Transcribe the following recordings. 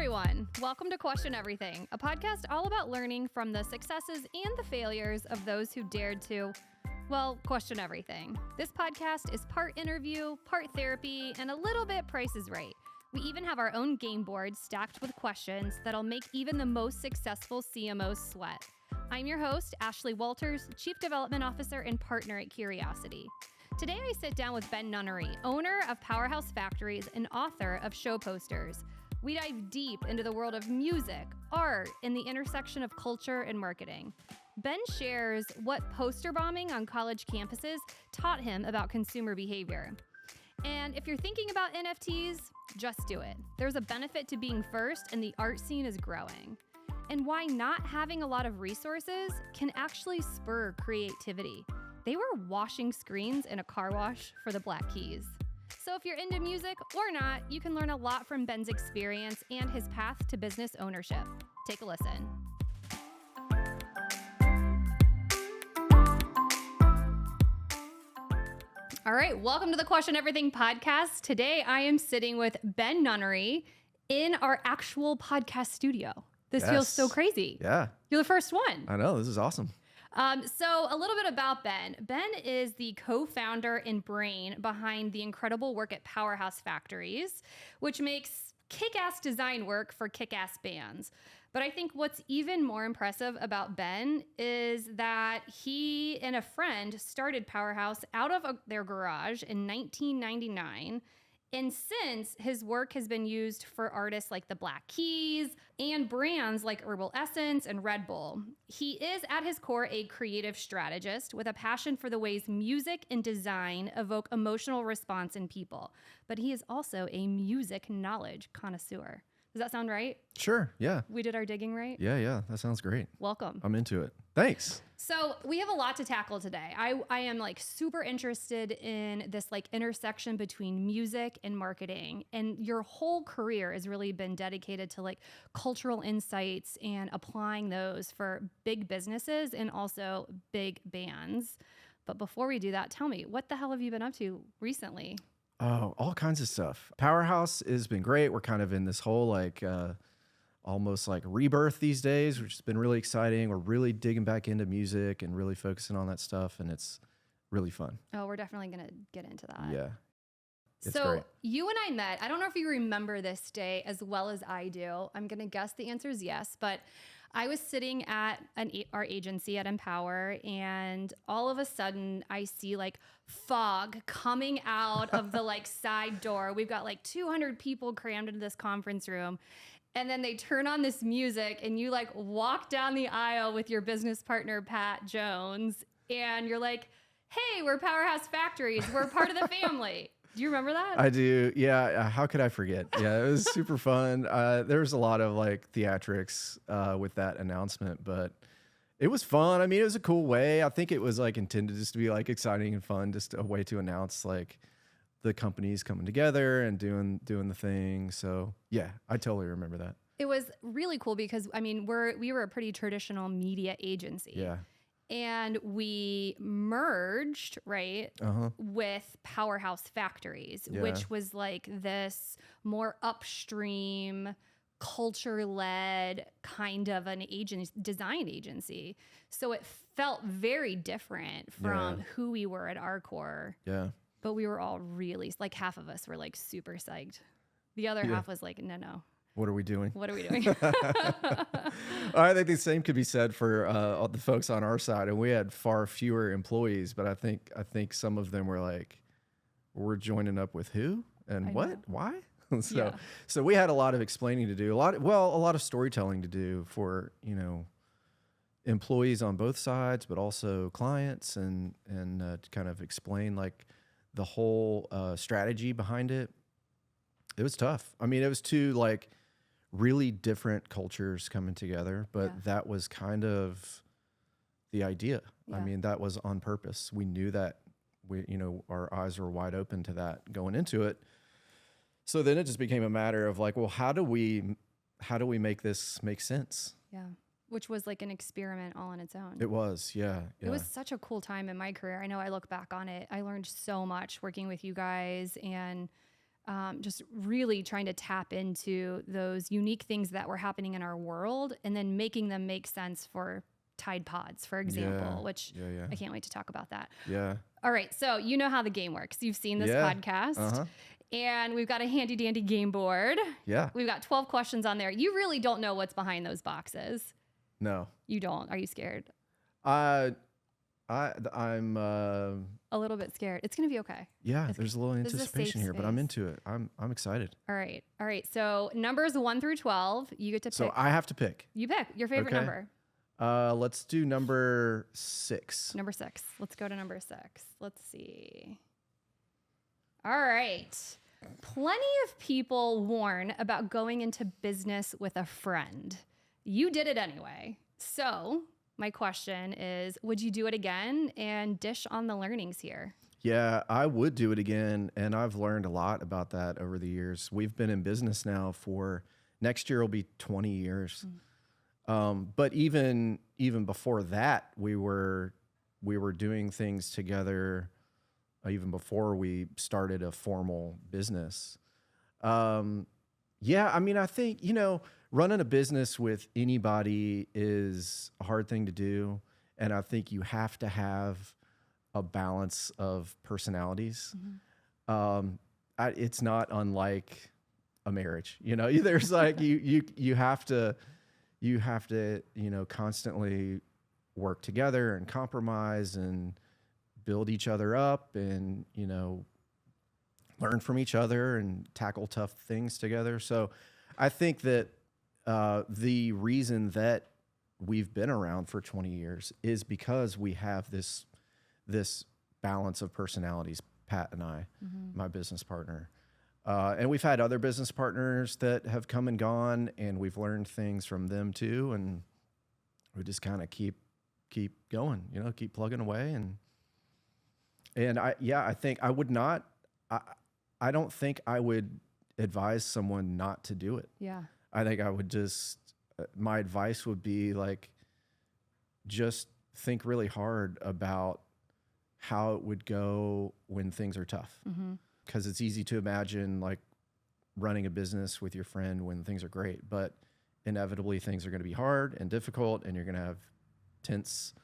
everyone. Welcome to Question Everything, a podcast all about learning from the successes and the failures of those who dared to, well, question everything. This podcast is part interview, part therapy, and a little bit Price is Right. We even have our own game board stacked with questions that'll make even the most successful CMOs sweat. I'm your host, Ashley Walters, Chief Development Officer and Partner at Curiosity. Today I sit down with Ben Nunery, owner of Powerhouse Factories and author of Show Posters. We dive deep into the world of music, art, and the intersection of culture and marketing. Ben shares what poster bombing on college campuses taught him about consumer behavior. And if you're thinking about NFTs, just do it. There's a benefit to being first, and the art scene is growing. And why not having a lot of resources can actually spur creativity. They were washing screens in a car wash for the Black Keys. So if you're into music or not, you can learn a lot from Ben's experience and his path to business ownership. Take a listen. All right, welcome to the Question Everything podcast. Today I am sitting with Ben Nunery in our actual podcast studio. This feels so crazy. Yeah. You're the first one. I know. This is awesome. So a little bit about Ben. Ben is the co-founder and brain behind the incredible work at Powerhouse Factories, which makes kick-ass design work for kick-ass bands. But I think what's even more impressive about Ben is that he and a friend started Powerhouse out of their garage in 1999. And since, his work has been used for artists like the Black Keys and brands like Herbal Essences and Redbull. He is at his core a creative strategist with a passion for the ways music and design evoke emotional response in people. But he is also a music knowledge connoisseur. Does that sound right? Sure. Yeah. We did our digging right? Yeah. That sounds great. Welcome. I'm into it. Thanks. So we have a lot to tackle today. I am like super interested in this like intersection between music and marketing. And your whole career has really been dedicated to like cultural insights and applying those for big businesses and also big bands. But before we do that, tell me, what the hell have you been up to recently? Oh, all kinds of stuff. Powerhouse has been great. We're kind of in this whole like almost like rebirth these days, which has been really exciting. We're really digging back into music and really focusing on that stuff, and it's really fun. Oh, we're definitely going to get into that. Yeah. It's so great. You and I met. I don't know if you remember this day as well as I do. I'm going to guess the answer is yes, but I was sitting at our agency at Empower, and all of a sudden I see like fog coming out of the like side door. We've got like 200 people crammed into this conference room. And then they turn on this music, and you like walk down the aisle with your business partner, Pat Jones. And you're like, hey, we're Powerhouse Factories. We're part of the family. Do you remember that? I do. Yeah. How could I forget? Yeah, it was super fun. There was a lot of like theatrics with that announcement, but it was fun. I mean, it was a cool way. I think it was like intended just to be like exciting and fun, just a way to announce like the companies coming together and doing the thing. So yeah, I totally remember that. It was really cool because I mean, we were a pretty traditional media agency. Yeah. And we merged, right, with Powerhouse Factories, which was like this more upstream, culture-led kind of an design agency. So it felt very different from who we were at our core. Yeah. But we were all really, like half of us were like super psyched. The other half was like, no. What are we doing? What are we doing? I think the same could be said for all the folks on our side, and we had far fewer employees. But I think some of them were like, "We're joining up with who and what? Why?" So we had a lot of explaining to do, a lot of storytelling to do for employees on both sides, but also clients, and to kind of explain like the whole strategy behind it. It was tough. I mean, it was two like really different cultures coming together, but that was kind of the idea. Yeah. I mean, that was on purpose. We knew that our eyes were wide open to that going into it. So then it just became a matter of like, well, how do we make this make sense? Yeah. Which was like an experiment all on its own. It was, yeah. It was such a cool time in my career. I know I look back on it. I learned so much working with you guys, and just really trying to tap into those unique things that were happening in our world and then making them make sense for Tide Pods, for example, which I can't wait to talk about that. Yeah. All right. So you know how the game works. You've seen this podcast. And we've got a handy dandy game board. Yeah. We've got 12 questions on there. You really don't know what's behind those boxes. No. You don't. Are you scared? I'm a little bit scared. It's going to be okay. Yeah, there's a little anticipation here, but I'm into it. I'm excited. All right. So numbers 1 through 12, you get to pick. So I have to pick. You pick your favorite number. Let's do number 6. Number 6. Let's go to number 6. Let's see. All right. Plenty of people warn about going into business with a friend. You did it anyway. So my question is, would you do it again and dish on the learnings here? Yeah, I would do it again. And I've learned a lot about that over the years. We've been in business now for next year will be 20 years. But even before that, we were doing things together even before we started a formal business. Yeah, I mean, I think, running a business with anybody is a hard thing to do. And I think you have to have a balance of personalities. It's not unlike a marriage, there's like, you have to, constantly work together and compromise and build each other up and, learn from each other and tackle tough things together. So I think that the reason that we've been around for 20 years is because we have this balance of personalities, Pat and I, my business partner. And we've had other business partners that have come and gone, and we've learned things from them too. And we just kind of keep going, keep plugging away. And I think I would not, I don't think I would advise someone not to do it. Yeah. I think I would just, my advice would be like, just think really hard about how it would go when things are tough. Because it's easy to imagine like running a business with your friend when things are great, but inevitably things are going to be hard and difficult, and you're going to have tense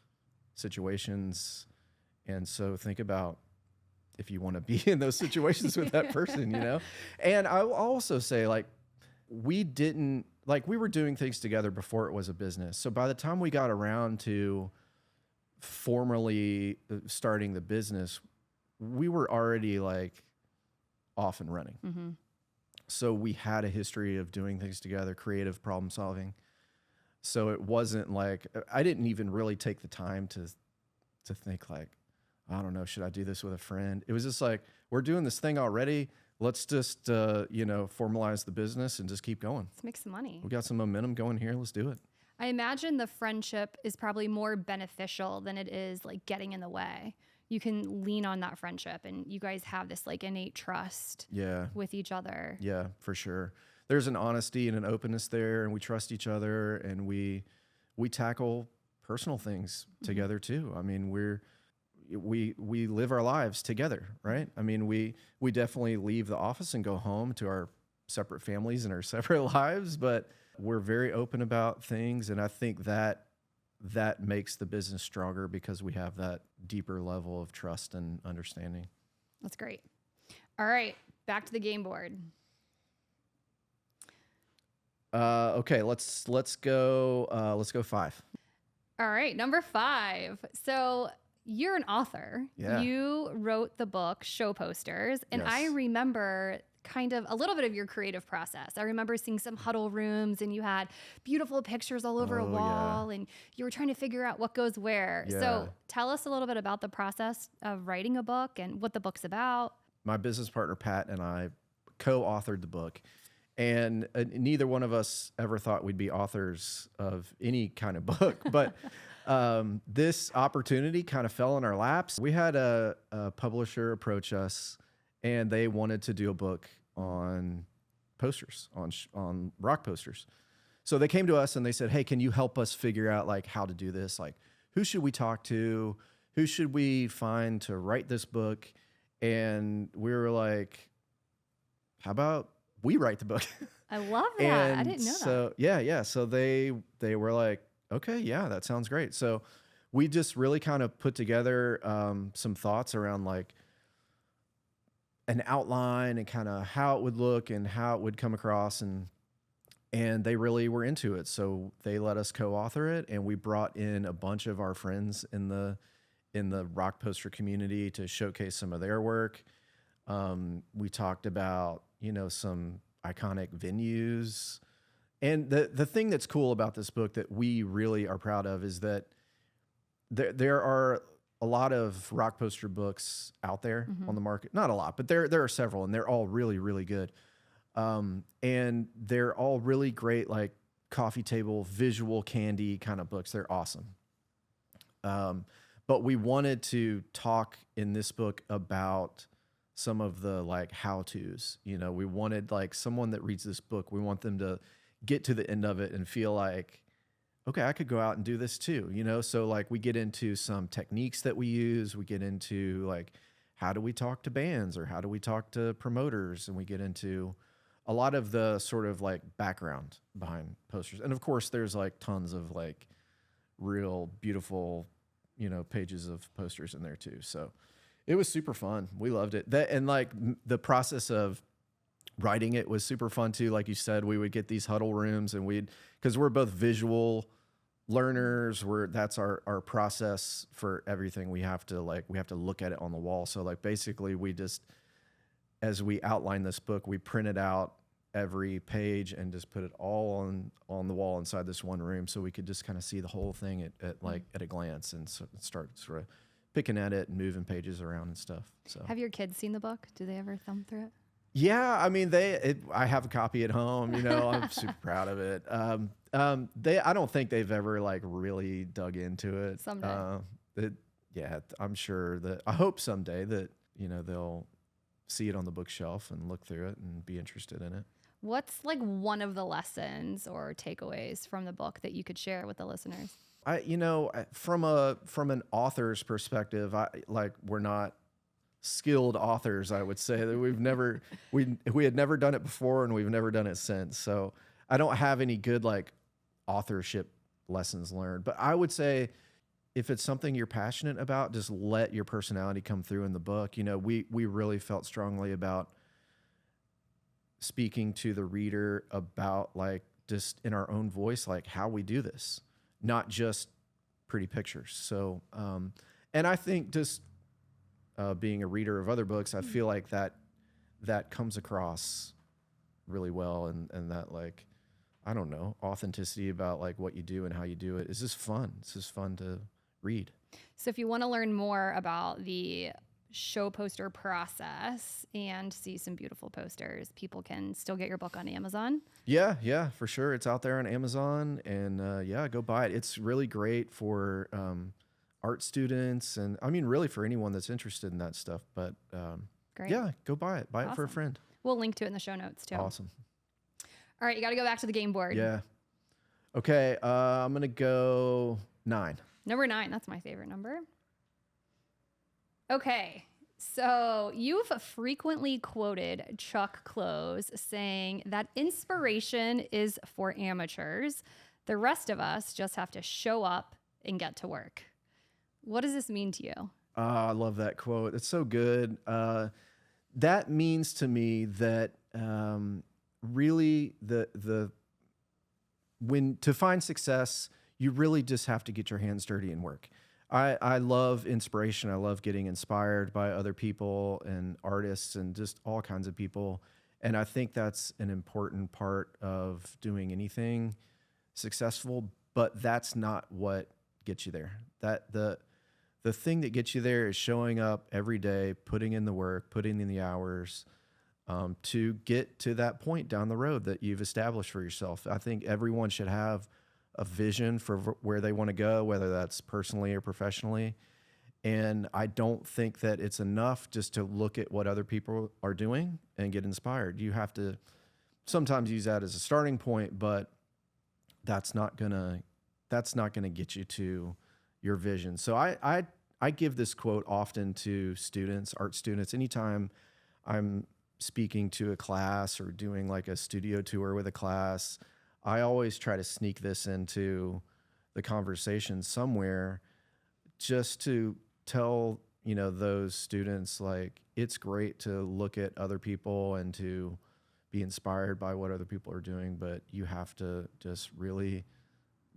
situations. And so think about if you want to be in those situations with that person, And I will also say, like, we were doing things together before it was a business. So by the time we got around to formally starting the business, we were already like off and running. So we had a history of doing things together, creative problem solving. So it wasn't like, I didn't even really take the time to think like, I don't know, should I do this with a friend? It was just like, we're doing this thing already. Let's just, formalize the business and just keep going. Let's make some money. We got some momentum going here. Let's do it. I imagine the friendship is probably more beneficial than it is like getting in the way. You can lean on that friendship, and you guys have this like innate trust with each other. Yeah, for sure. There's an honesty and an openness there, and we trust each other, and we tackle personal things together too. I mean, we live our lives together, right? I mean, we definitely leave the office and go home to our separate families and our separate lives, but we're very open about things. And I think that makes the business stronger because we have that deeper level of trust and understanding. That's great. All right, back to the game board. Okay, let's go 5. All right, number 5. So you're an author. Yeah. You wrote the book Show Posters, and yes. I remember kind of a little bit of your creative process. I remember seeing some huddle rooms, and you had beautiful pictures all over a wall, and you were trying to figure out what goes where. Yeah. So tell us a little bit about the process of writing a book and what the book's about. My business partner, Pat, and I co-authored the book. And neither one of us ever thought we'd be authors of any kind of book, but this opportunity kind of fell in our laps. We had a publisher approach us, and they wanted to do a book on posters, on rock posters. So they came to us and they said, "Hey, can you help us figure out like how to do this? Like, who should we talk to? Who should we find to write this book?" And we were like, how about we write the book? I love that. And I didn't know so, yeah. So they were like, okay, yeah, that sounds great. So we just really kind of put together some thoughts around like an outline and kind of how it would look and how it would come across, and they really were into it. So they let us co-author it, and we brought in a bunch of our friends in the rock poster community to showcase some of their work. We talked about, some iconic venues. And the thing that's cool about this book that we really are proud of is that there are a lot of rock poster books out there on the market. Not a lot, but there are several, and they're all really, really good. And they're all really great, like coffee table, visual candy kind of books. They're awesome. But we wanted to talk in this book about some of the like how-tos. We wanted like someone that reads this book, we want them to get to the end of it and feel like, okay, I could go out and do this too, So like we get into some techniques that we use. We get into like, how do we talk to bands or how do we talk to promoters? And we get into a lot of the sort of like background behind posters. And of course there's like tons of like real beautiful, pages of posters in there too. So it was super fun. We loved it. And like the process of writing it was super fun too. Like you said, we would get these huddle rooms and because we're both visual learners, that's our process for everything. We have to look at it on the wall. So like basically as we outline this book, we printed out every page and just put it all on the wall inside this one room, so we could just kind of see the whole thing at a glance and start sort of picking at it and moving pages around and stuff. So Have your kids seen the book? Do they ever thumb through it? Yeah, I mean I have a copy at home. I'm super proud of it. I don't think they've ever like really dug into it. Someday. I'm sure that I hope someday that they'll see it on the bookshelf and look through it and be interested in it. What's like one of the lessons or takeaways from the book that you could share with the listeners? From an author's perspective, we're not skilled authors. I would say that we had never done it before, and we've never done it since. So I don't have any good like authorship lessons learned. But I would say, if it's something you're passionate about, just let your personality come through in the book. We really felt strongly about speaking to the reader about like just in our own voice, like how we do this, not just pretty pictures. So, and I think just being a reader of other books, I feel like that comes across really well, and that like, I don't know, authenticity about like what you do and how you do it is just fun. It's just fun to read. So if you want to learn more about the show poster process and see some beautiful posters, people can still get your book on Amazon. Yeah, for sure. It's out there on Amazon, and go buy it. It's really great for art students, and I mean really for anyone that's interested in that stuff. But Great. Yeah, go buy it. Buy it for a friend. We'll link to it in the show notes too. Awesome. All right, you got to go back to the game board. Yeah. Okay, I'm gonna go 9. Number 9, that's my favorite number. Okay, so you've frequently quoted Chuck Close saying that inspiration is for amateurs. The rest of us just have to show up and get to work. What does this mean to you? I love that quote. It's so good. That means to me that really when to find success, you really just have to get your hands dirty and work. I love inspiration. I love getting inspired by other people and artists and just all kinds of people. And I think that's an important part of doing anything successful, but that's not what gets you there. The thing that gets you there is showing up every day, putting in the work, putting in the hours, to get to that point down the road that you've established for yourself. I think everyone should have a vision for where they want to go, whether that's personally or professionally. And I don't think that it's enough just to look at what other people are doing and get inspired. You have to sometimes use that as a starting point, but that's not gonna get you to your vision. So I give this quote often to students, art students, anytime I'm speaking to a class or doing like a studio tour with a class, I always try to sneak this into the conversation somewhere just to tell, those students, like, it's great to look at other people and to be inspired by what other people are doing, but you have to just really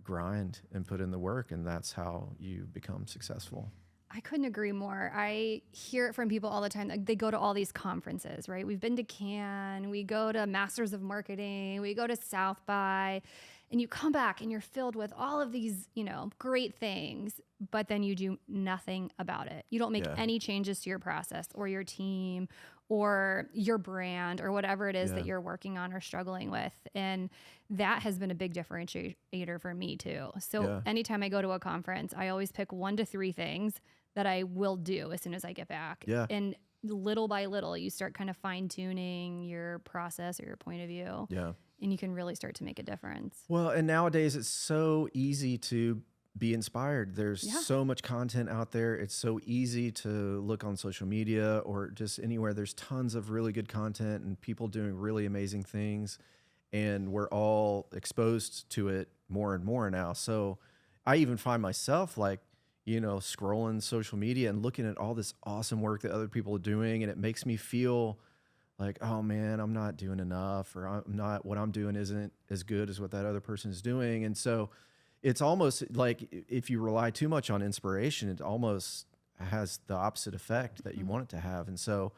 grind and put in the work, and that's how you become successful. I couldn't agree more. I hear it from people all the time. Like, they go to all these conferences, right? We've been to Cannes, we go to Masters of Marketing, we go to South by, and you come back and you're filled with all of these, great things, but then you do nothing about it. You don't make any changes to your process or your team or your brand or whatever it is that you're working on or struggling with. And that has been a big differentiator for me too. So anytime I go to a conference, I always pick 1 to 3 things that I will do as soon as I get back. Yeah. And little by little, you start kind of fine tuning your process or your point of view. Yeah. And you can really start to make a difference. Well, and nowadays it's so easy to be inspired. There's so much content out there. It's so easy to look on social media or just anywhere. There's tons of really good content and people doing really amazing things. And we're all exposed to it more and more now. So I even find myself like, scrolling social media and looking at all this awesome work that other people are doing. And it makes me feel like, oh man, I'm not doing enough, or what I'm doing isn't as good as what that other person is doing. And so it's almost like if you rely too much on inspiration, it almost has the opposite effect that you want it to have. And so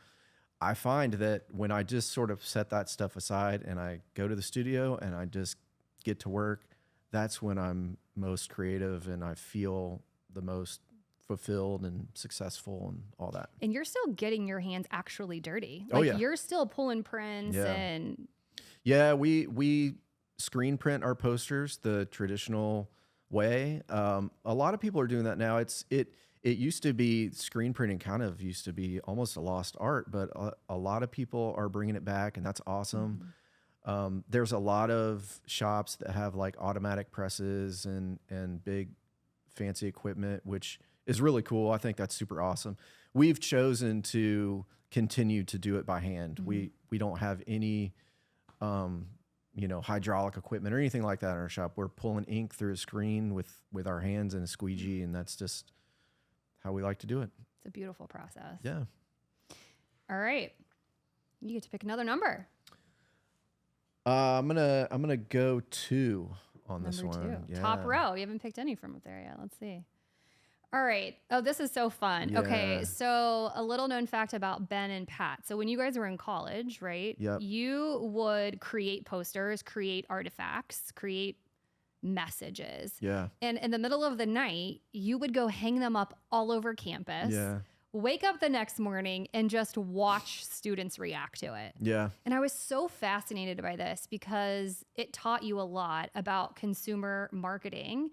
I find that when I just sort of set that stuff aside and I go to the studio and I just get to work, that's when I'm most creative and I feel the most fulfilled and successful and all that. And you're still getting your hands actually dirty. You're still pulling prints and... Yeah, we screen print our posters the traditional way. A lot of people are doing that now. It used to be, screen printing kind of used to be almost a lost art, but a lot of people are bringing it back, and that's awesome. There's a lot of shops that have like automatic presses and big fancy equipment, which is really cool. I think that's super awesome. We've chosen to continue to do it by hand. We don't have any hydraulic equipment or anything like that in our shop. We're pulling ink through a screen with our hands and a squeegee, and that's just how we like to do it. It's a beautiful process. Yeah. All right. You get to pick another number. I'm gonna go 2 on this Number one. 2. Yeah. Top row. You haven't picked any from up there yet. Let's see. All right. Oh, this is so fun. Yeah. Okay. So a little known fact about Ben and Pat. So when you guys were in college, right? Yep. You would create posters, create artifacts, create messages. Yeah. And in the middle of the night, you would go hang them up all over campus. Yeah. Wake up the next morning and just watch students react to it. Yeah. And I was so fascinated by this because it taught you a lot about consumer marketing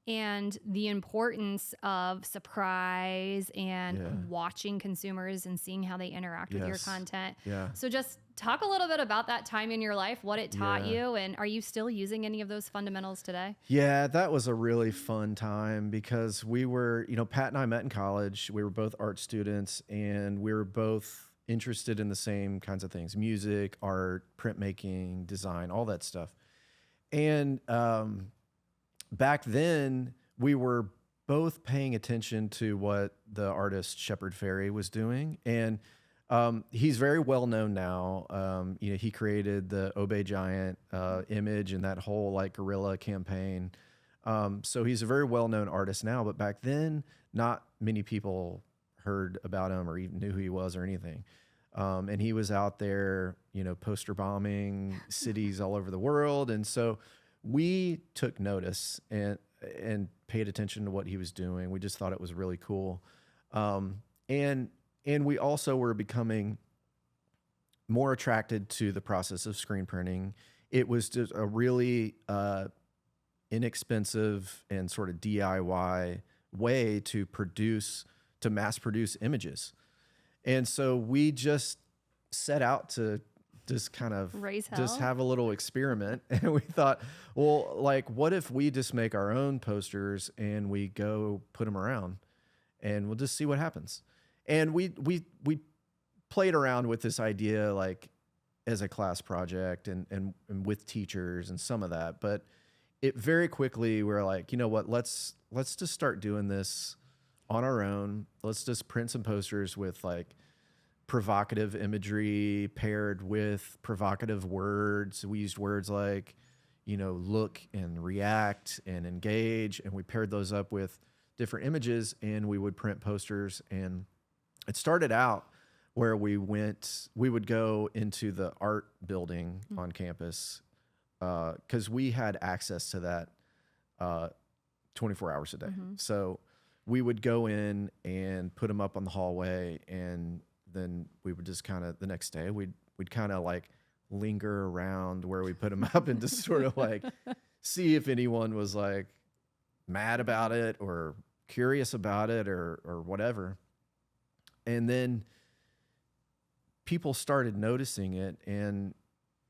and the importance of surprise and watching consumers and seeing how they interact with your content. Yeah. So just talk a little bit about that time in your life, what it taught you, and are you still using any of those fundamentals today? Yeah, that was a really fun time because we were, Pat and I met in college. We were both art students, and we were both interested in the same kinds of things: music, art, printmaking, design, all that stuff. And back then, we were both paying attention to what the artist Shepard Fairey was doing. And he's very well known now. He created the Obey Giant image and that whole like guerrilla campaign. So he's a very well known artist now, but back then, not many people heard about him or even knew who he was or anything. And he was out there, poster bombing cities all over the world. And so we took notice and paid attention to what he was doing. We just thought it was really cool. And we also were becoming more attracted to the process of screen printing. It was just a really inexpensive and sort of DIY way to mass produce images. And so we just set out to just kind of just have a little experiment. And we thought, well, like, what if we just make our own posters and we go put them around and we'll just see what happens. And we played around with this idea like as a class project and with teachers and some of that, but it very quickly we're like, you know what, let's just start doing this on our own. Let's just print some posters with like provocative imagery paired with provocative words. We used words like, you know, look and react and engage, and we paired those up with different images, and we would print posters. And it started out where we would go into the art building on campus, because we had access to that 24 hours a day. So we would go in and put them up on the hallway, and then we would just kind of, the next day, we'd kind of like linger around where we put them up and just sort of like see if anyone was like mad about it or curious about it or whatever. And then people started noticing it, and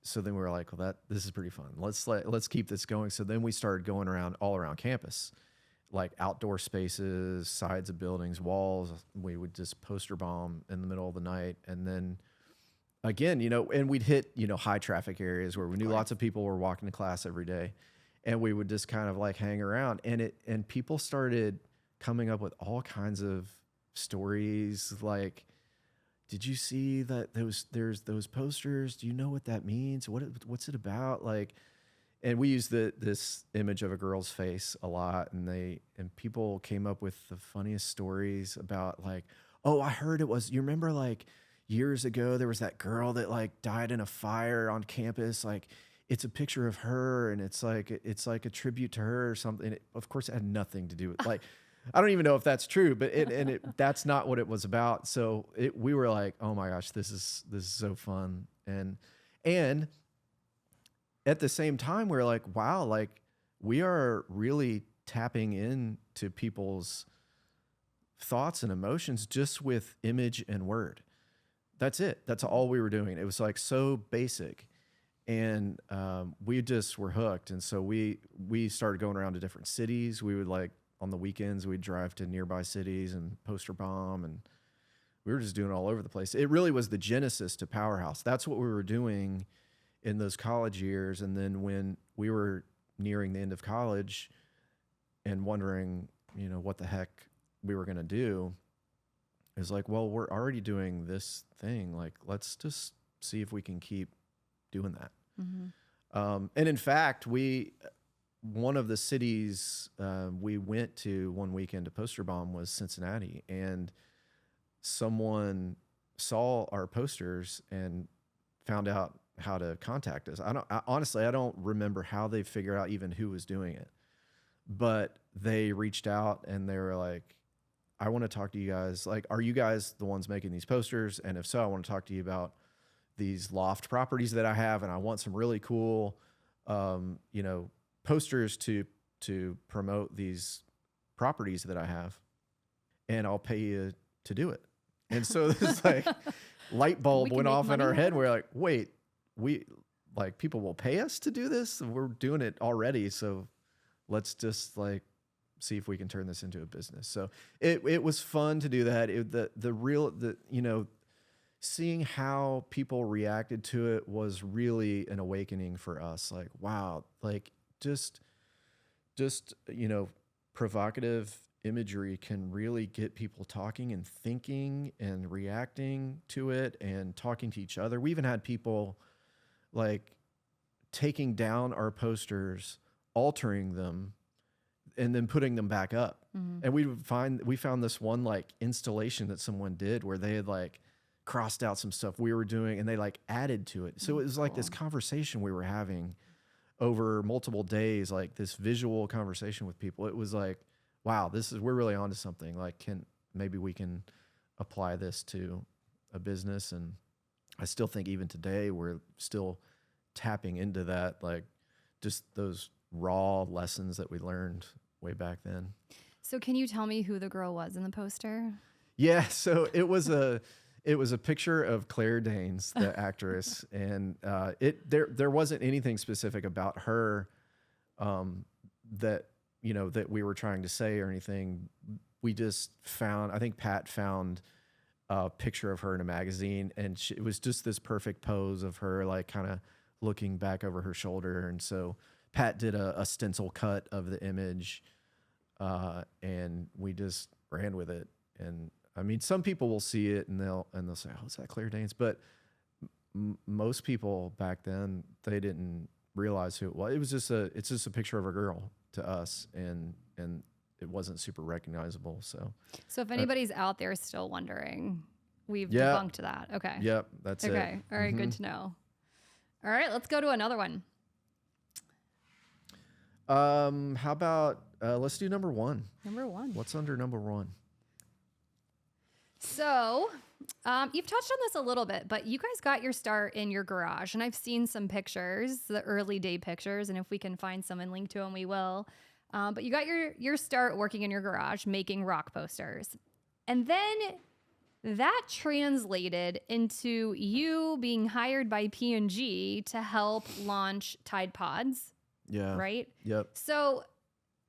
so then we were like, well, this is pretty fun. Let's keep this going. So then we started going around all around campus, like outdoor spaces, sides of buildings, walls. We would just poster bomb in the middle of the night. And then again, you know, and we'd hit, you know, high traffic areas where we knew lots of people were walking to class every day, and we would just kind of like hang around, and people started coming up with all kinds of stories like, did you see that there's those posters? Do you know what that means? What's it about? Like, and we used this image of a girl's face a lot, and people came up with the funniest stories about like, oh, I heard you remember like years ago there was that girl that like died in a fire on campus. Like, it's a picture of her, and it's like a tribute to her or something. Of course, it had nothing to do with like. I don't even know if that's true, but that's not what it was about. So we were like, oh my gosh, this is so fun. And at the same time, we're like, wow, like we are really tapping into people's thoughts and emotions just with image and word. That's it. That's all we were doing. It was like so basic. And we just were hooked. And so we started going around to different cities. We would like, on the weekends, we'd drive to nearby cities and poster bomb, and we were just doing it all over the place. It really was the genesis to Powerhouse. That's what we were doing in those college years. And then when we were nearing the end of college and wondering, you know, what the heck we were going to do, it was like, well, we're already doing this thing. Like, let's just see if we can keep doing that. And in fact, one of the cities we went to one weekend to poster bomb was Cincinnati, and someone saw our posters and found out how to contact us. Honestly, I don't remember how they figured out even who was doing it, but they reached out and they were like, I want to talk to you guys. Like, are you guys the ones making these posters? And if so, I want to talk to you about these loft properties that I have, and I want some really cool, you know, posters to promote these properties that I have, and I'll pay you to do it. And so this like light bulb went off in our head. We're like, wait, people will pay us to do this? We're doing it already. So let's just like see if we can turn this into a business. So it was fun to do that. You know, seeing how people reacted to it was really an awakening for us. Like, wow, like just, you know, provocative imagery can really get people talking and thinking and reacting to it and talking to each other. We even had people like taking down our posters, altering them, and then putting them back up. And we found this one like installation that someone did where they had like crossed out some stuff we were doing and they like added to it. So it was like this conversation we were having over multiple days, like this visual conversation with people. It was like, wow, we're really onto something. Like, maybe we can apply this to a business. And I still think even today we're still tapping into that, like just those raw lessons that we learned way back then. So can you tell me who the girl was in the poster? Yeah. So it was a picture of Claire Danes, the actress, and there wasn't anything specific about her that we were trying to say or anything. We just found, I think Pat found picture of her in a magazine, and it was just this perfect pose of her like kind of looking back over her shoulder. And so Pat did a stencil cut of the image, and we just ran with it. And I mean, some people will see it and they'll say, "Oh, is that Claire Danes?" But most people back then, they didn't realize who it was. It's just a picture of a girl to us, and it wasn't super recognizable. So if anybody's out there still wondering, we've Yeah. debunked that. Okay. Yep, that's it. Okay. All right. Good to know. All right. Let's go to another one. How about let's do number one. Number one. What's under number one? So, you've touched on this a little bit, but you guys got your start in your garage, and I've seen some pictures, the early day pictures, and if we can find some and link to them, we will. But you got your start working in your garage, making rock posters. And then that translated into you being hired by P&G to help launch Tide Pods, Yeah. right? Yep. So,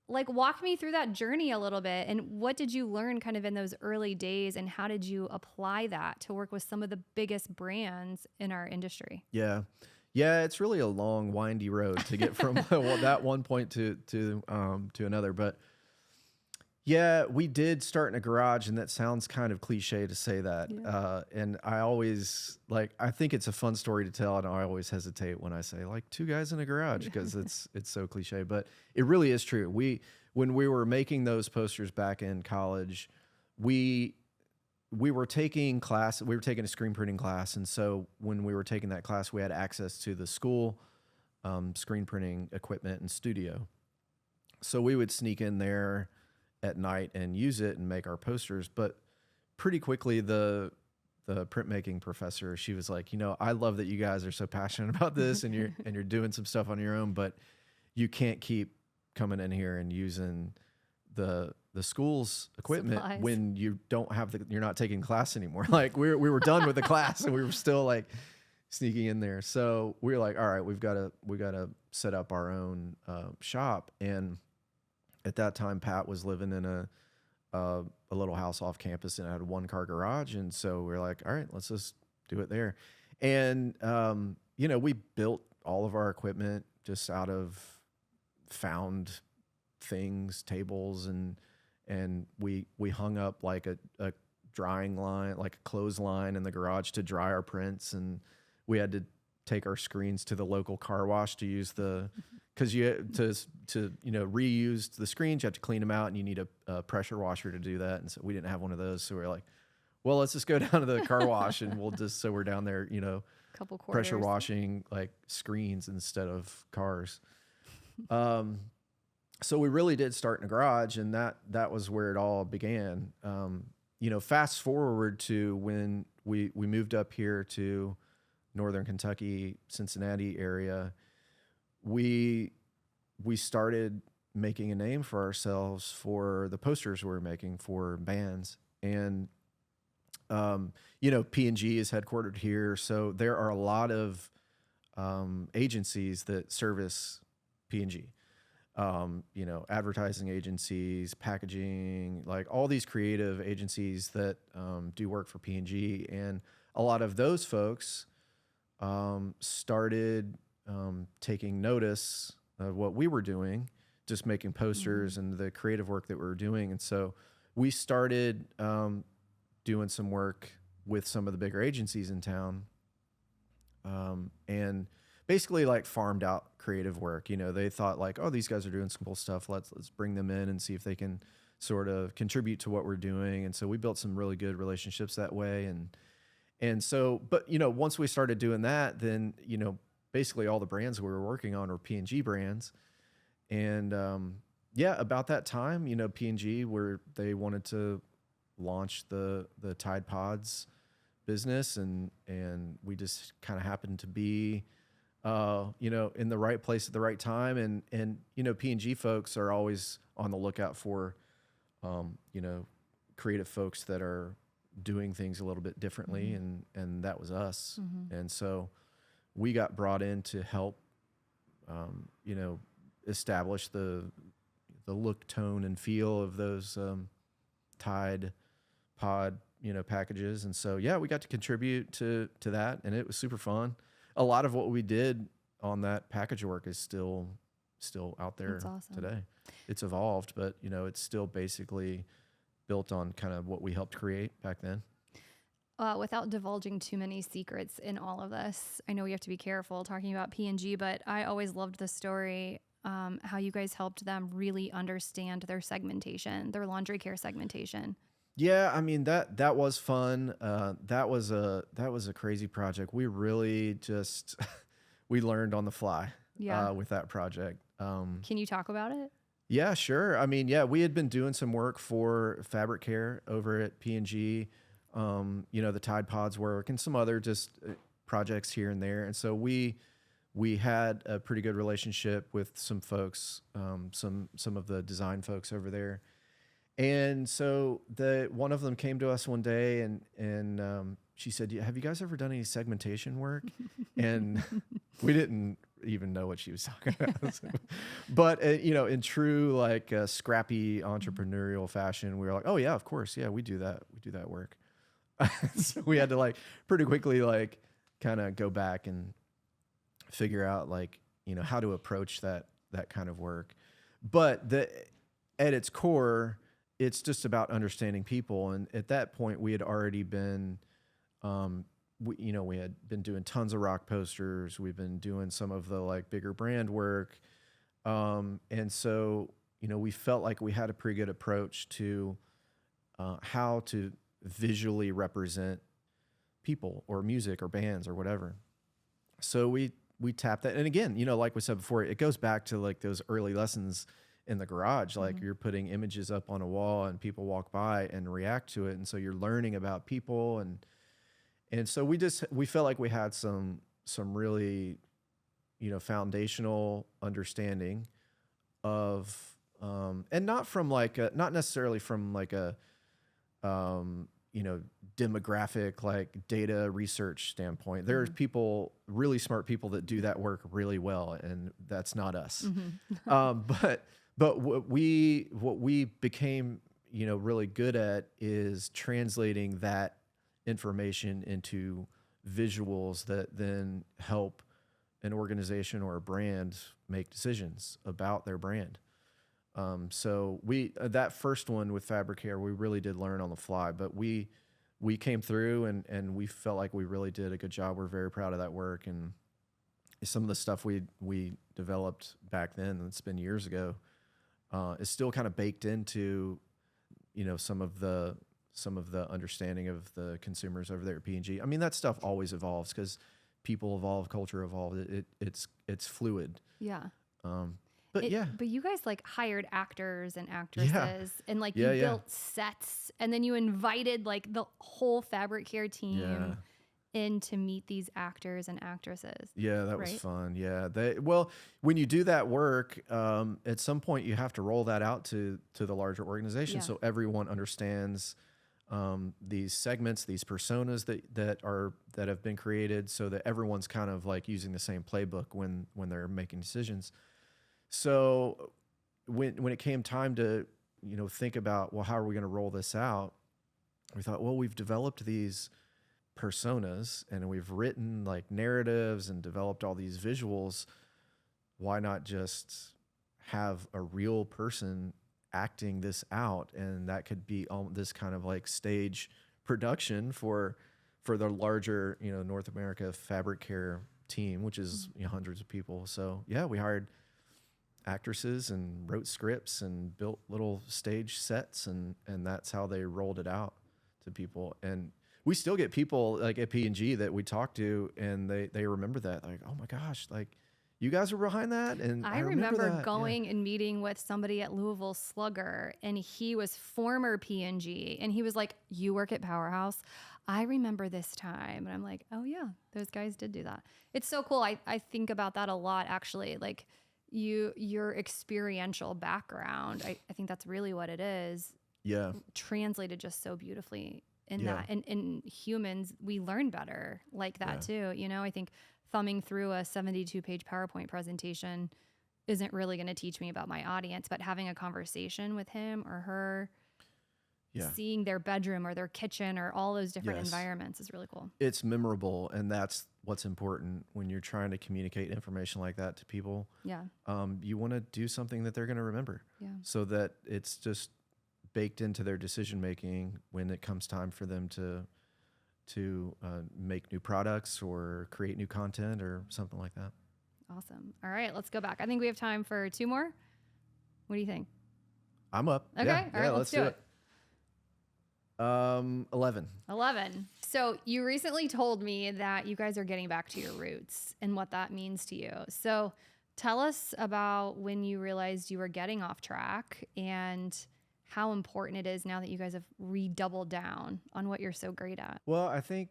like, walk me through that journey a little bit, and what did you learn kind of in those early days, and how did you apply that to work with some of the biggest brands in our industry? Yeah. Yeah, it's really a long, windy road to get from that one point to another. But yeah, we did start in a garage, and that sounds kind of cliche to say that. Yeah. And I always I think it's a fun story to tell, and I always hesitate when I say like two guys in a garage because it's so cliche, but it really is true. When we were making those posters back in college, we were taking a screen printing class. And so when we were taking that class, we had access to the school screen printing equipment and studio. So we would sneak in there at night and use it and make our posters. But pretty quickly, the printmaking professor, she was like, I love that you guys are so passionate about this and you're doing some stuff on your own, but you can't keep coming in here and using the school's equipment Supplies. when you don't have you're not taking class anymore. Like we were done with the class and we were still like sneaking in there. So we were like, all right, we got to set up our own shop. And at that time, Pat was living in a little house off campus and had a 1-car garage. And so we were like, all right, let's just do it there. And, we built all of our equipment just out of found things, tables, and we hung up like a drying line, like a clothesline in the garage to dry our prints. And we had to take our screens to the local car wash to use because you to reuse the screens, you have to clean them out, and you need a pressure washer to do that. And so we didn't have one of those, so we were like, well, let's just go down to the car wash and so we're down there, Couple quarters. pressure washing like screens instead of cars. So we really did start in a garage, and that was where it all began. Fast forward to when we moved up here to Northern Kentucky, Cincinnati area, we started making a name for ourselves for the posters we were making for bands. And, P&G is headquartered here. So there are a lot of agencies that service P&G. Advertising agencies, packaging, like all these creative agencies that do work for P&G. And a lot of those folks started taking notice of what we were doing, just making posters and the creative work that we were doing. And so we started doing some work with some of the bigger agencies in town, and basically like farmed out creative work. They thought like, oh, these guys are doing some cool stuff. Let's bring them in and see if they can sort of contribute to what we're doing. And so we built some really good relationships that way. And so, but once we started doing that, then basically all the brands we were working on were P&G brands. And about that time, P&G they wanted to launch the Tide Pods business, and we just kind of happened to be in the right place at the right time. And P&G folks are always on the lookout for creative folks that are doing things a little bit differently, and that was us. And so we got brought in to help establish the look, tone, and feel of those Tide Pod packages. And so, yeah, we got to contribute to that, and it was super fun. A lot of what we did on that package work is still out there today. It's evolved, but it's still basically built on kind of what we helped create back then. Without divulging too many secrets in all of this, I know we have to be careful talking about P&G, but I always loved the story, how you guys helped them really understand their segmentation, their laundry care segmentation. Yeah, I mean that was fun. That was a crazy project. We really just we learned on the fly with that project. Can you talk about it? Yeah, sure. I mean, yeah, we had been doing some work for fabric care over at P&G. The Tide Pods work and some other just projects here and there. And so we had a pretty good relationship with some folks, some of the design folks over there. And so one of them came to us one day and she said, "Have you guys ever done any segmentation work?" And we didn't even know what she was talking about. But in true like scrappy entrepreneurial fashion, we were like, "Oh yeah, of course, yeah, we do that. We do that work." So we had to like pretty quickly like kind of go back and figure out like how to approach that kind of work. At its core, it's just about understanding people. And at that point, we had already been we had been doing tons of rock posters. We've been doing some of the like bigger brand work, and so we felt like we had a pretty good approach to how to visually represent people or music or bands or whatever. So we tapped that. And again, like we said before, it goes back to like those early lessons in the garage. Like you're putting images up on a wall and people walk by and react to it. And so you're learning about people. And so we felt like we had some really, foundational understanding of, and not from like not necessarily from like a, demographic, like data research standpoint. There's people, really smart people that do that work really well, and that's not us. But what we became, really good at is translating that information into visuals that then help an organization or a brand make decisions about their brand. So that first one with fabric care, we really did learn on the fly, but we came through and we felt like we really did a good job. We're very proud of that work. And some of the stuff we developed back then, it's been years ago, is still kind of baked into, some of the understanding of the consumers over there at P&G. I mean, that stuff always evolves because people evolve, culture evolves. It's fluid. Yeah. But you guys like hired actors and actresses and like you built sets, and then you invited like the whole fabric care team in to meet these actors and actresses. Yeah, that was fun. Yeah. When you do that work, at some point you have to roll that out to the larger organization. So everyone understands these segments, these personas that have been created, so that everyone's kind of like using the same playbook when they're making decisions. So when it came time to, think about, well, how are we going to roll this out? We thought, well, we've developed these personas and we've written like narratives and developed all these visuals. Why not just have a real person acting this out? And that could be this kind of like stage production for the larger, North America fabric care team, which is hundreds of people. So yeah, we hired actresses and wrote scripts and built little stage sets, and that's how they rolled it out to people. And we still get people like at P&G that we talk to, and they remember that, like, oh my gosh, like you guys were behind that. And I remember going and meeting with somebody at Louisville Slugger, and he was former P&G, and he was like, "You work at Powerhouse? I remember this time." And I'm like, "Oh yeah, those guys did do that." It's so cool. I think about that a lot, actually. Like your experiential background, I think that's really what it is. Yeah. Translated just so beautifully in that. And in humans, we learn better like that too. I think thumbing through a 72-page PowerPoint presentation isn't really going to teach me about my audience, but having a conversation with him or her Yeah. seeing their bedroom or their kitchen or all those different Yes. environments is really cool. It's memorable, and that's what's important when you're trying to communicate information like that to people. Yeah. You want to do something that they're going to remember, Yeah. so that it's just baked into their decision making when it comes time for them to make new products or create new content or something like that. Awesome. All right, let's go back. I think we have time for 2 more. What do you think? I'm up. Okay. Yeah, All right, let's do it. 11. 11. So you recently told me that you guys are getting back to your roots and what that means to you. So tell us about when you realized you were getting off track and how important it is now that you guys have redoubled down on what you're so great at. Well, I think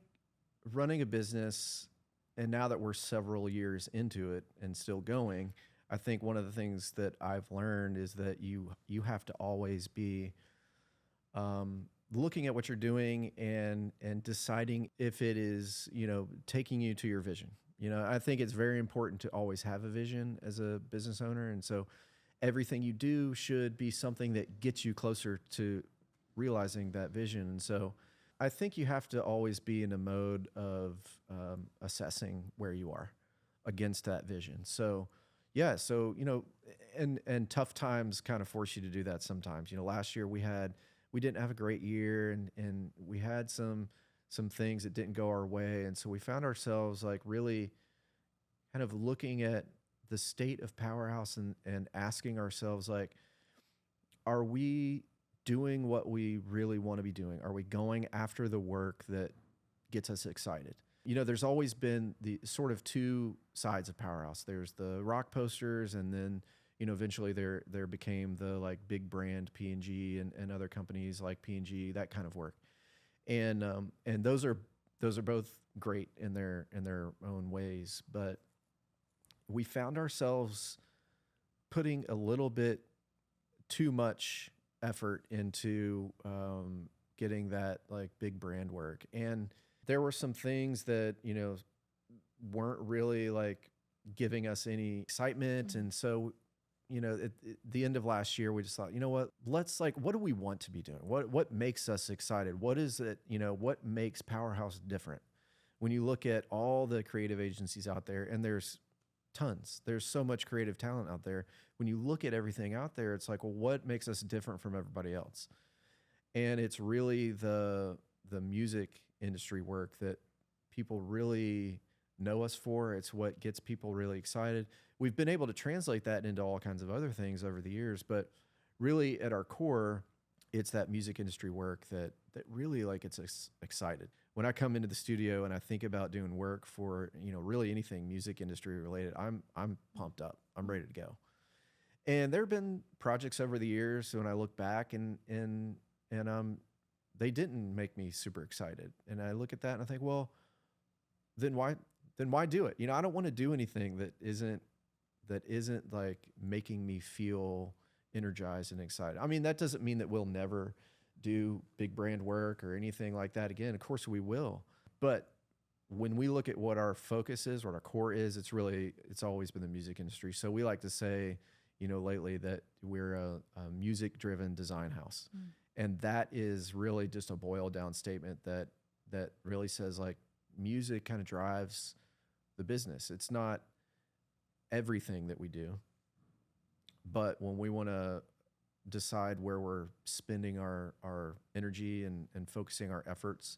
running a business, and now that we're several years into it and still going, I think one of the things that I've learned is that you have to always be looking at what you're doing and deciding if it is, taking you to your vision. I think it's very important to always have a vision as a business owner. And so everything you do should be something that gets you closer to realizing that vision. And so I think you have to always be in a mode of assessing where you are against that vision. So, yeah, and tough times kind of force you to do that sometimes. Last year we didn't have a great year, and we had some things that didn't go our way, and so we found ourselves like really kind of looking at the state of Powerhouse and asking ourselves, like, are we doing what we really want to be doing? Are we going after the work that gets us excited? There's always been the sort of two sides of Powerhouse. There's the rock posters, and then eventually there became the like big brand P&G and other companies like P&G, that kind of work. And those are both great in their own ways, but we found ourselves putting a little bit too much effort into getting that like big brand work. And there were some things that, weren't really like giving us any excitement. Mm-hmm. And so, at the end of last year, we just thought, what do we want to be doing? What makes us excited? What is it, what makes Powerhouse different? When you look at all the creative agencies out there, and there's tons, there's so much creative talent out there. When you look at everything out there, it's like, well, what makes us different from everybody else? And it's really the music industry work that people really know us for. It's what gets people really excited. We've been able to translate that into all kinds of other things over the years, but really at our core, it's that music industry work that really like gets us excited. When I come into the studio and I think about doing work for, really anything music industry related, I'm pumped up. I'm ready to go. And there have been projects over the years when I look back and they didn't make me super excited. And I look at that and I think, well, then why do it? I don't want to do anything that isn't like making me feel energized and excited. I mean, that doesn't mean that we'll never do big brand work or anything like that again. Of course we will. But when we look at what our focus is, what our core is, it's always been the music industry. So we like to say, lately that we're a music-driven design house. Mm. And that is really just a boiled down statement that really says like music kind of drives the business. It's not everything that we do, but when we want to decide where we're spending our energy and focusing our efforts,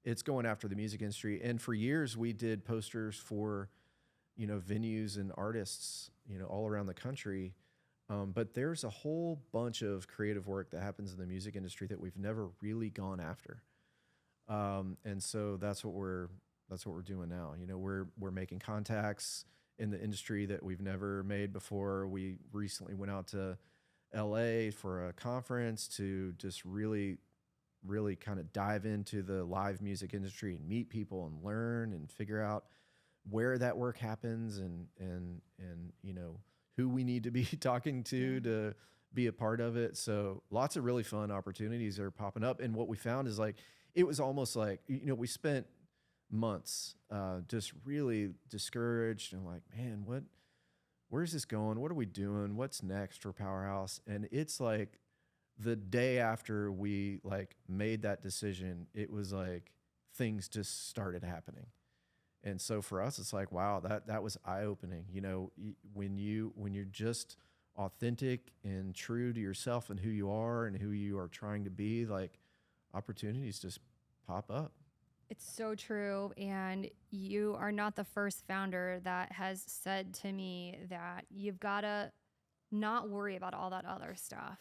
it's going after the music industry. And for years we did posters for, venues and artists, all around the country. But there's a whole bunch of creative work that happens in the music industry that we've never really gone after. And so that's what we're doing now. We're making contacts in the industry that we've never made before. We recently went out to LA for a conference to just really, really kind of dive into the live music industry and meet people and learn and figure out where that work happens and who we need to be talking to be a part of it. So lots of really fun opportunities are popping up. And what we found is like, it was almost like, we spent months just really discouraged and like, man, where's this going? What are we doing? What's next for Powerhouse? And it's like the day after we like made that decision, it was like things just started happening. And so for us, it's like, wow, that was eye opening. You know, when you're just authentic and true to yourself and who you are and who you are trying to be, like opportunities just pop up. It's so true. And you are not the first founder that has said to me that you've got to not worry about all that other stuff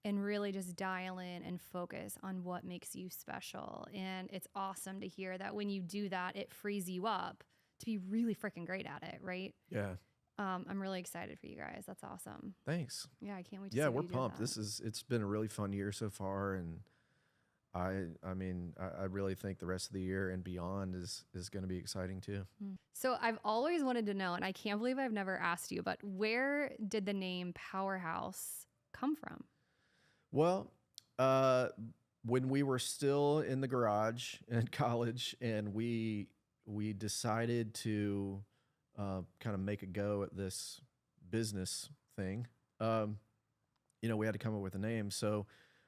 and really just dial in and focus on what makes you special. And it's awesome to hear that when you do that, it frees you up to be really freaking great at it, right? Yeah. I'm really excited for you guys. That's awesome. Thanks. Yeah, I can't wait to Yeah, see we're what you do pumped. with that. It's been a really fun year so far, and I mean, I really think the rest of the year and beyond is going to be exciting too. So I've always wanted to know, and I can't believe I've never asked you, but where did the name Powerhouse come from? Well, when we were still in the garage in college, and we decided to kind of make a go at this business thing, you know, we had to come up with a name. So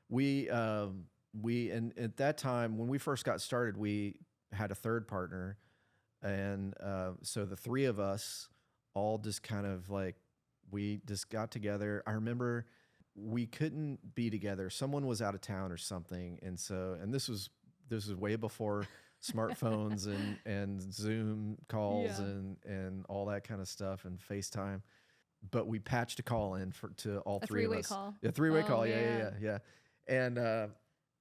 we and at that time when we first got started, we had a third partner, and so the three of us all just kind of like we just got together. I remember we couldn't be together. Someone was out of town or something, and this was way before smartphones and Zoom calls and all that kind of stuff and FaceTime. But we patched a call in to all three of us. Call. A three-way call. Yeah. Yeah. And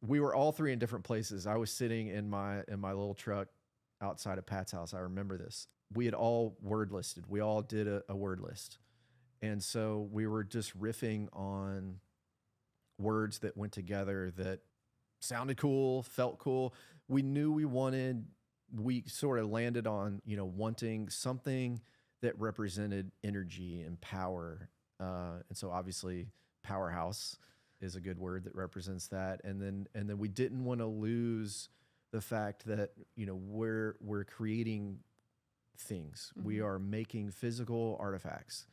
we were all three in different places. I was sitting in my little truck outside of Pat's house. I remember this. We had all word listed. We all did a word list. And so we were just riffing on words that went together that sounded cool, felt cool. We knew we sort of landed on, you know, wanting something that represented energy and power. And so obviously Powerhouse is a good word that represents that. And then we didn't want to lose the fact that, you know, we're creating things. Mm-hmm. We are making physical artifacts.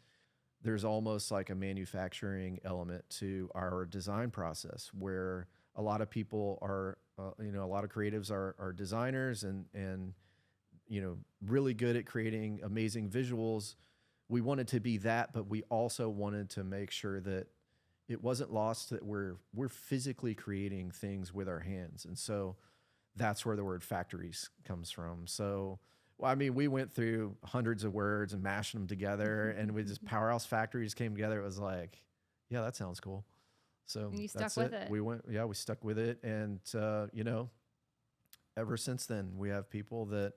There's almost like a manufacturing element to our design process where a lot of people are, you know, a lot of creatives are designers and, you know, really good at creating amazing visuals. We wanted to be that, but we also wanted to make sure that it wasn't lost that we're physically creating things with our hands. And so that's where the word factories comes from. So, well, I mean, we went through hundreds of words and mashed them together, and we just Powerhouse Factories came together. It was like, yeah, that sounds cool. So and you stuck with it. We stuck with it. And, you know, ever since then, we have people that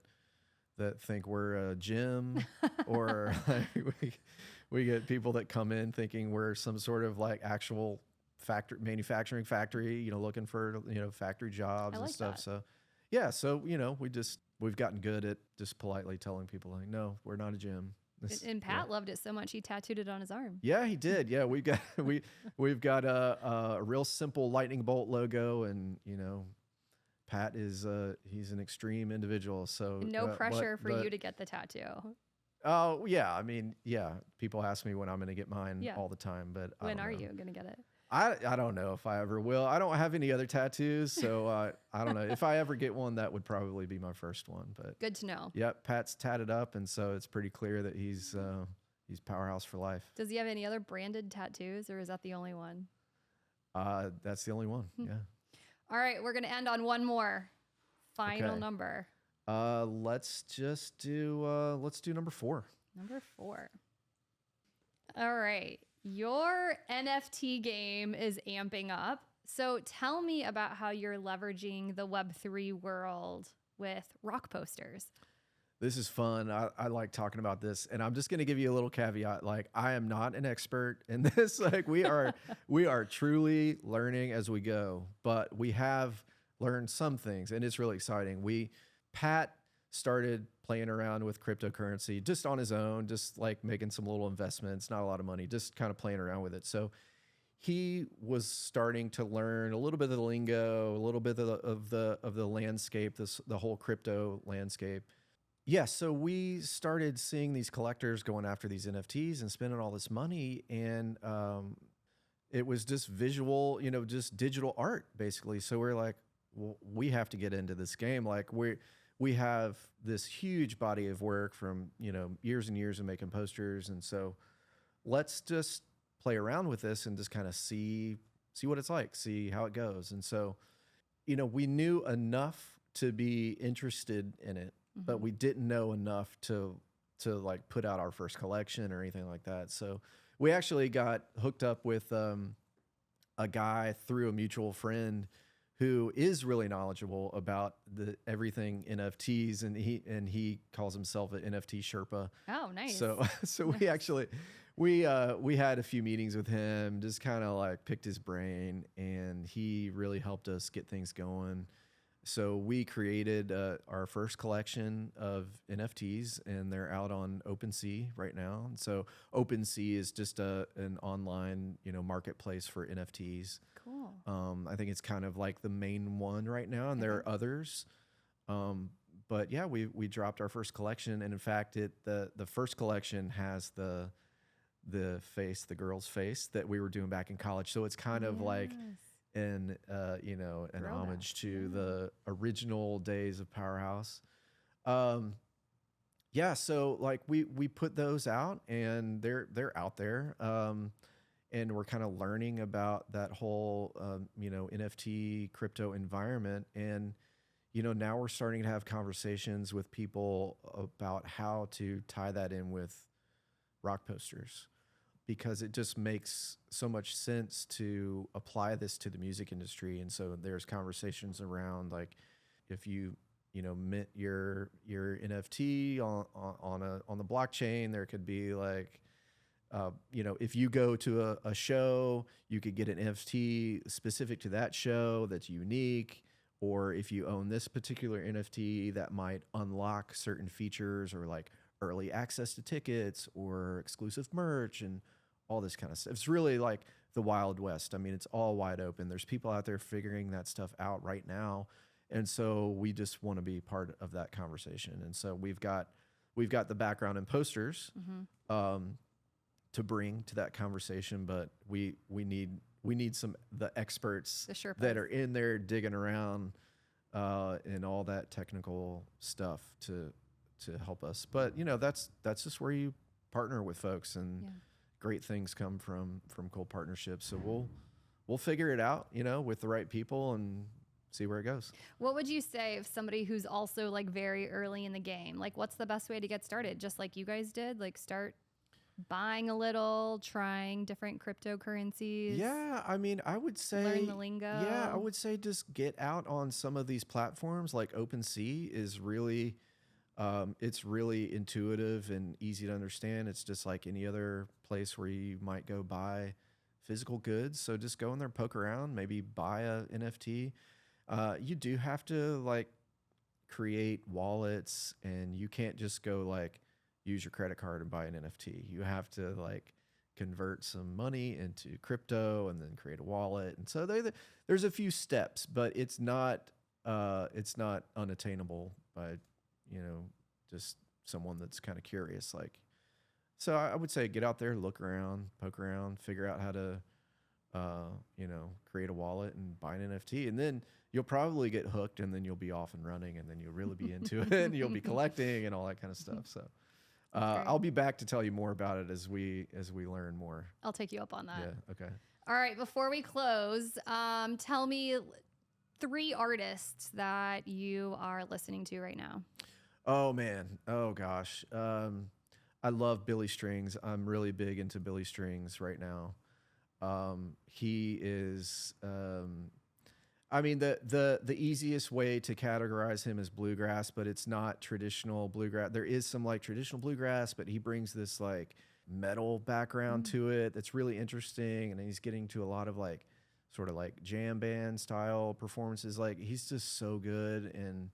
think we're a gym or like we get people that come in thinking we're some sort of like actual manufacturing factory, you know, looking for, you know, factory jobs and stuff. That. So, yeah. So, you know, we've gotten good at just politely telling people like, no, we're not a gym. And Pat loved it so much he tattooed it on his arm. Yeah, he did. Yeah, we've got a real simple lightning bolt logo, and you know, Pat is he's an extreme individual. So no pressure for you to get the tattoo. Oh yeah, I mean yeah. People ask me when I'm going to get mine all the time, but when are you going to get it? I don't know if I ever will. I don't have any other tattoos, so I don't know. If I ever get one, that would probably be my first one. But good to know. Yep, Pat's tatted up, and so it's pretty clear that he's Powerhouse for life. Does he have any other branded tattoos, or is that the only one? That's the only one. Yeah. All right, we're gonna end on one more final number. Let's do number 4. Number 4. All right. Your NFT game is amping up. So tell me about how you're leveraging the Web3 world with rock posters. This is fun. I like talking about this, and I'm just going to give you a little caveat. Like, I am not an expert in this. Like, we are truly learning as we go, but we have learned some things, and it's really exciting. Pat started playing around with cryptocurrency just on his own, just like making some little investments, not a lot of money, just kind of playing around with it. So he was starting to learn a little bit of the lingo, a little bit of the landscape, the whole crypto landscape. Yeah, so we started seeing these collectors going after these NFTs and spending all this money, and it was just visual, just digital art basically. So we're like, well, we have to get into this game. Like we have this huge body of work from, years and years of making posters. And so let's just play around with this and just kind of see what it's like, see how it goes. And so, we knew enough to be interested in it, but we didn't know enough to like put out our first collection or anything like that. So we actually got hooked up with a guy through a mutual friend who is really knowledgeable about everything NFTs, and he calls himself an NFT Sherpa. Oh, nice. So we actually we had a few meetings with him, just kind of like picked his brain, and he really helped us get things going. So we created our first collection of NFTs, and they're out on OpenSea right now. And so OpenSea is just an online, marketplace for NFTs. Cool. I think it's kind of like the main one right now, and there are others. But yeah, we dropped our first collection, and in fact, the first collection has the girl's face that we were doing back in college. So it's kind of like an homage to the original days of Powerhouse. So like we put those out, and they're out there. And we're kind of learning about that whole NFT crypto environment. And now we're starting to have conversations with people about how to tie that in with rock posters, because it just makes so much sense to apply this to the music industry. And so there's conversations around, like, if you mint your NFT on the blockchain, there could be like, if you go to a show, you could get an NFT specific to that show that's unique. Or if you own this particular NFT, that might unlock certain features, or like early access to tickets or exclusive merch and all this kind of stuff. It's really like the Wild West. I mean, it's all wide open. There's people out there figuring that stuff out right now. And so we just want to be part of that conversation. And so we've got the background in posters to bring to that conversation, but we need the experts that are in there digging around and all that technical stuff to help us. But that's just where you partner with folks, and great things come from cool partnerships. So we'll figure it out, with the right people, and see where it goes. What would you say if somebody who's also like very early in the game, like what's the best way to get started? Just like you guys did, like start buying a little, trying different cryptocurrencies? Yeah, I mean, I would say learn the lingo. Yeah, I would say just get out on some of these platforms. Like OpenSea is really, it's really intuitive and easy to understand. It's just like any other place where you might go buy physical goods. So just go in there, poke around, maybe buy a NFT. You do have to like create wallets, and you can't just go like use your credit card and buy an NFT. You have to like convert some money into crypto and then create a wallet. And so there's a few steps, but it's not unattainable by, just someone that's kind of curious. Like, so I would say get out there, look around, poke around, figure out how to, create a wallet and buy an NFT. And then you'll probably get hooked, and then you'll be off and running, and then you'll really be into it, and you'll be collecting and all that kind of stuff. So I'll be back to tell you more about it as we learn more. I'll take you up on that. Yeah. Okay. All right. Before we close, tell me 3 artists that you are listening to right now. Oh man. Oh gosh. I love Billy Strings. I'm really big into Billy Strings right now. He is, I mean, the easiest way to categorize him is bluegrass, but it's not traditional bluegrass. There is some like traditional bluegrass, but he brings this like metal background to it that's really interesting. And he's getting to a lot of like sort of like jam band style performances. Like, he's just so good. And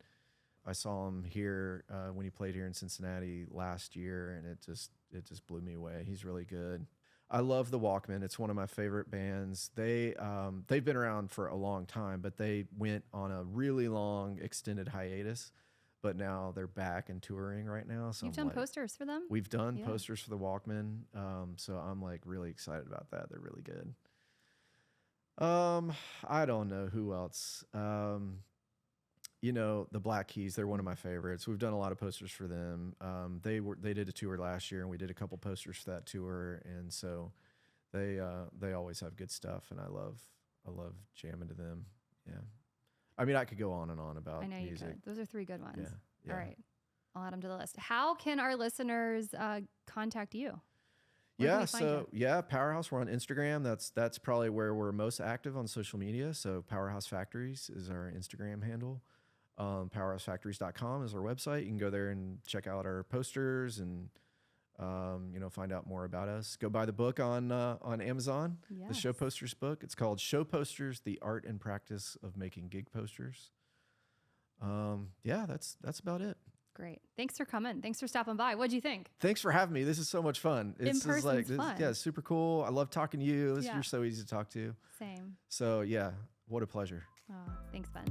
I saw him here when he played here in Cincinnati last year, and it just blew me away. He's really good. I love the Walkmen. It's one of my favorite bands. They've been around for a long time, but they went on a really long extended hiatus. But now they're back and touring right now. So you've done posters for them? We've done posters for the Walkmen. So I'm like really excited about that. They're really good. I don't know who else. You know, the Black Keys, they're one of my favorites. We've done a lot of posters for them. They did a tour last year, and we did a couple posters for that tour. And so they always have good stuff, and I love jamming to them. Yeah. I mean, I could go on and on about I know music. you could. Those are 3 good ones. Yeah. All right. I'll add them to the list. How can our listeners contact you? Where can we find you? Powerhouse. We're on Instagram. That's probably where we're most active on social media. So Powerhouse Factories is our Instagram handle. Powerhousefactories.com is our website. You can go there and check out our posters and find out more about us. Go buy the book on Amazon, the Show Posters book. It's called Show Posters: The Art and Practice of Making Gig Posters. That's about it. Great. Thanks for coming. Thanks for stopping by. What'd you think? Thanks for having me. This is so much fun. It's fun. Yeah, it's super cool. I love talking to you. You're so easy to talk to. Same. So yeah, what a pleasure. Oh, thanks, Ben.